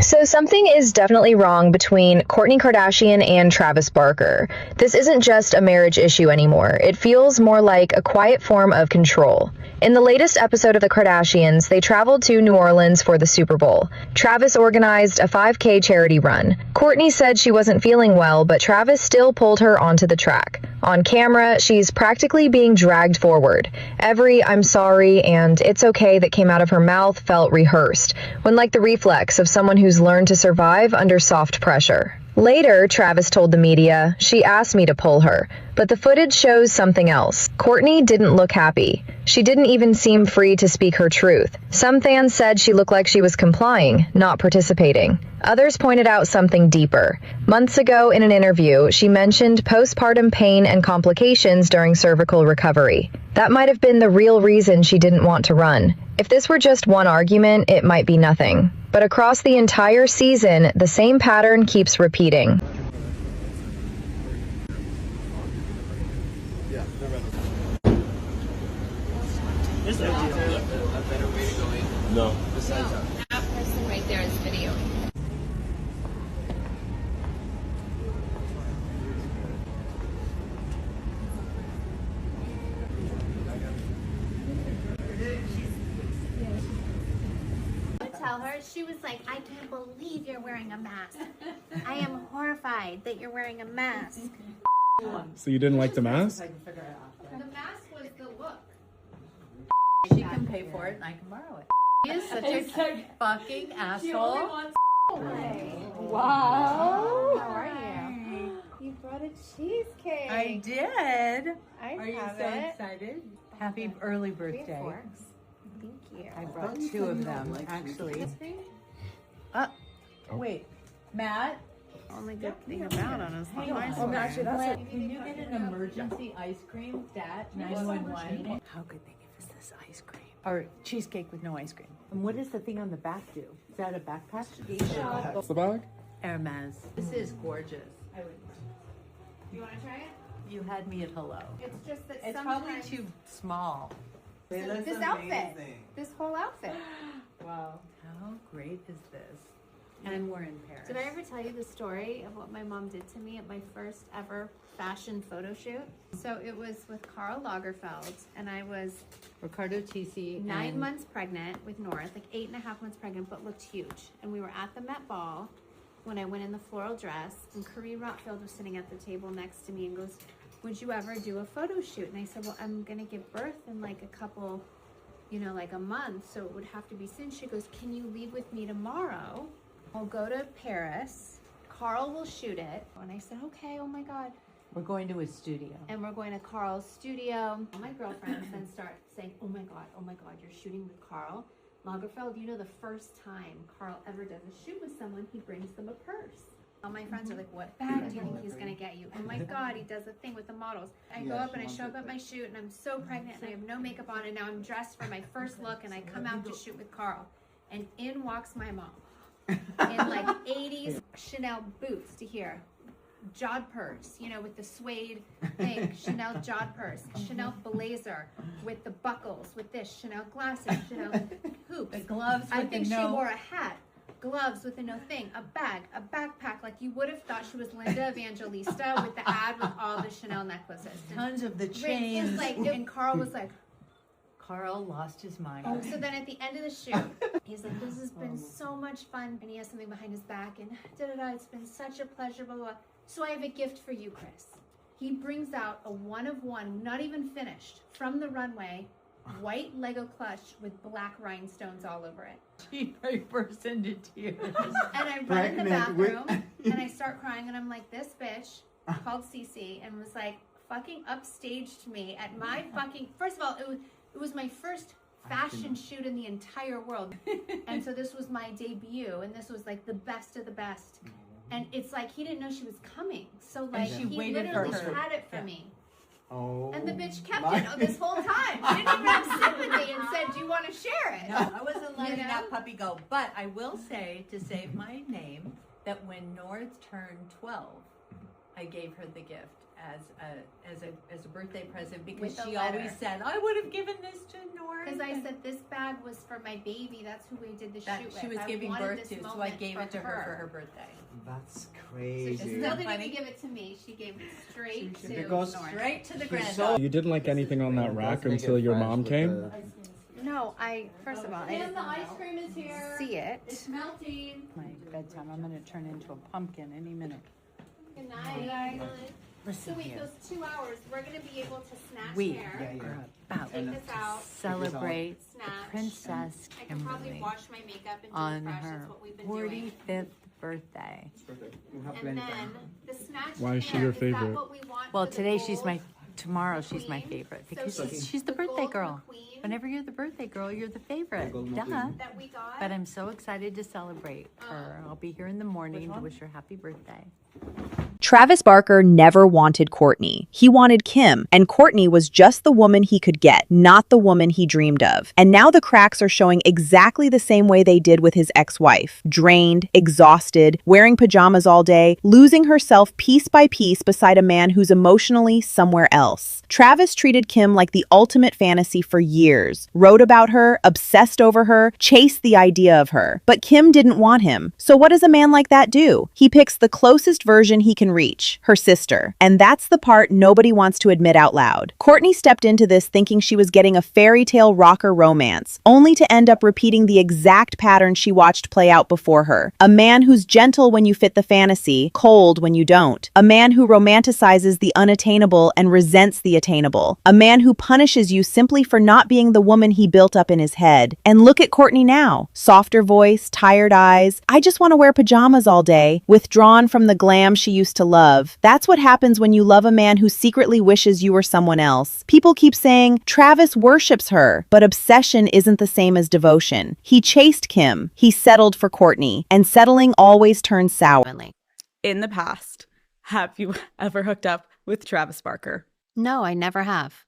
So something is definitely wrong between Kourtney Kardashian and Travis Barker. This isn't just a marriage issue anymore. It feels more like a quiet form of control. In the latest episode of The Kardashians, they traveled to New Orleans for the Super Bowl. Travis organized a 5K charity run. Kourtney said she wasn't feeling well, but Travis still pulled her onto the track. On camera, she's practically being dragged forward. Every "I'm sorry" and "it's okay" that came out of her mouth felt rehearsed, when like the reflex of someone who's learned to survive under soft pressure. Later, Travis told the media, "She asked me to pull her," but the footage shows something else. Kourtney didn't look happy. She didn't even seem free to speak her truth. Some fans said she looked like she was complying, not participating. Others pointed out something deeper. Months ago, in an interview, she mentioned postpartum pain and complications during cervical recovery. That might have been the real reason she didn't want to run. If this were just one argument, it might be nothing. But across the entire season, the same pattern keeps repeating. Is there a better way to go in? No. Besides That person right there is videoing. Tell her, she was like, "I can't believe you're wearing a mask. I am horrified that you're wearing a mask." So you didn't like the mask? The mask was the look. She can pay for it and I can borrow it. He is such a fucking asshole. Wow. How are you? You brought a cheesecake. I did. Are you have so it. excited? Happy early 3 birthday. forks. Thank you. I brought 2 of them, actually. Wait, Matt? Only good thing about it is Hang the on. ice Oh, cream. actually, can you get an emergency ice cream? Stat 911. How could they give us this ice cream? Or cheesecake with no ice cream. And what does the thing on the back do? Is that a backpack? What's the bag? Hermes. This is gorgeous. You want to try it? You had me at hello. It's just that It's sometimes probably too small. this outfit, this whole outfit. Wow. How great is this? And we're in Paris. Did I ever tell you the story of what my mom did to me at my first ever fashion photo shoot? So it was with Karl Lagerfeld, and I was Ricardo Tisi. 9 months pregnant with North, like 8.5 months pregnant, but looked huge. And we were at the Met Ball when I went in the floral dress, and Kareen Rotfield was sitting at the table next to me and goes, "Would you ever do a photo shoot?" And I said, "Well, I'm gonna give birth in like a couple, like a month, so it would have to be soon." She goes, "Can you leave with me tomorrow? I'll go to Paris. Carl will shoot it." And I said, "Okay, oh my God." We're going to his studio. And we're going to Carl's studio. All my girlfriends then start saying, oh my God, you're shooting with Karl Lagerfeld. The first time Carl ever does a shoot with someone, he brings them a purse. All my friends are like, "What bag do you think he's gonna get you?" Oh my God, he does a thing with the models. I go up and I show up at my shoot and I'm so pregnant and I have no makeup on, and now I'm dressed for my first look and I come out to shoot with Carl. And in walks my mom in like 80s Chanel boots to here. Jod purse, with the suede thing, Chanel Jod purse, Chanel blazer with the buckles, with this, Chanel glasses, Chanel hoops. The gloves with I think the she no. wore a hat, gloves with a no thing, a bag, a backpack, like you would have thought she was Linda Evangelista with the ad with all the Chanel necklaces. Tons of the Rings, chains. and Carl was like, Carl lost his mind. oh, so then at the end of the shoot, he's like, "This has been so much fun." And he has something behind his back and da-da-da, "It's been such a pleasure, blah, blah, blah. So I have a gift for you, Chris." He brings out a one of one, not even finished, from the runway, white Lego clutch with black rhinestones all over it. I burst into tears. And I run in the bathroom and I start crying and I'm like, this bitch called Cece and was like fucking upstaged me at my fucking, first of all, it was my first fashion shoot in the entire world. And so this was my debut and this was like the best of the best. And it's like he didn't know she was coming. So like she he waited for literally her. had it for me. Oh. And the bitch kept it this whole time. She didn't even have sympathy and said, "Do you want to share it?" No, I wasn't letting You know? that puppy go. But I will say, to save my name, that when North turned 12, I gave her the gift as a birthday present because With a she letter. always said, I would have given this to Norm. Because I said this bag was for my baby. That's who we did the that shoot with. she was I giving wanted birth this to, so I moment gave it to her for her birthday. That's So she crazy. still that didn't funny? even give it to me. She gave it straight to Because- Norm. Straight to the She's granddaughter. You didn't like anything on that rack until your mom came? No, first of all, I And didn't the ice cream is here. see it. It's melting. My bedtime. I'm going to turn into a pumpkin any minute. Good night. So Listen wait, here. those 2 hours, we're gonna be able to snatch We hair. are about Take this out. celebrate Snatch. Princess I can probably Kimberly wash my makeup and do on the fresh. her That's what we've been doing. 45th birthday. And then the snatch Why is she hair, your that favorite? what we want Well, for the today she's gold? tomorrow she's my queen. favorite So because she's the birthday gold girl. McQueen Whenever you're the birthday girl, you're the favorite. Duh. that we got. But I'm so excited to celebrate her. I'll be here in the morning to wish her happy birthday. Travis Barker never wanted Courtney. He wanted Kim, and Courtney was just the woman he could get, not the woman he dreamed of. And now the cracks are showing exactly the same way they did with his ex-wife. Drained, exhausted, wearing pajamas all day, losing herself piece by piece beside a man who's emotionally somewhere else. Travis treated Kim like the ultimate fantasy for years, wrote about her, obsessed over her, chased the idea of her. But Kim didn't want him. So what does a man like that do? He picks the closest version he can reach, her sister. And that's the part nobody wants to admit out loud. Courtney stepped into this thinking she was getting a fairy tale rocker romance, only to end up repeating the exact pattern she watched play out before her. A man who's gentle when you fit the fantasy, cold when you don't. A man who romanticizes the unattainable and resents the attainable. A man who punishes you simply for not being the woman he built up in his head. And look at Courtney now. Softer voice, tired eyes. I just want to wear pajamas all day. Withdrawn from the glam she used to love. That's what happens when you love a man who secretly wishes you were someone else. People keep saying, Travis worships her, but obsession isn't the same as devotion. He chased Kim. He settled for Courtney, and settling always turns sour. In the past, have you ever hooked up with Travis Barker? No, I never have.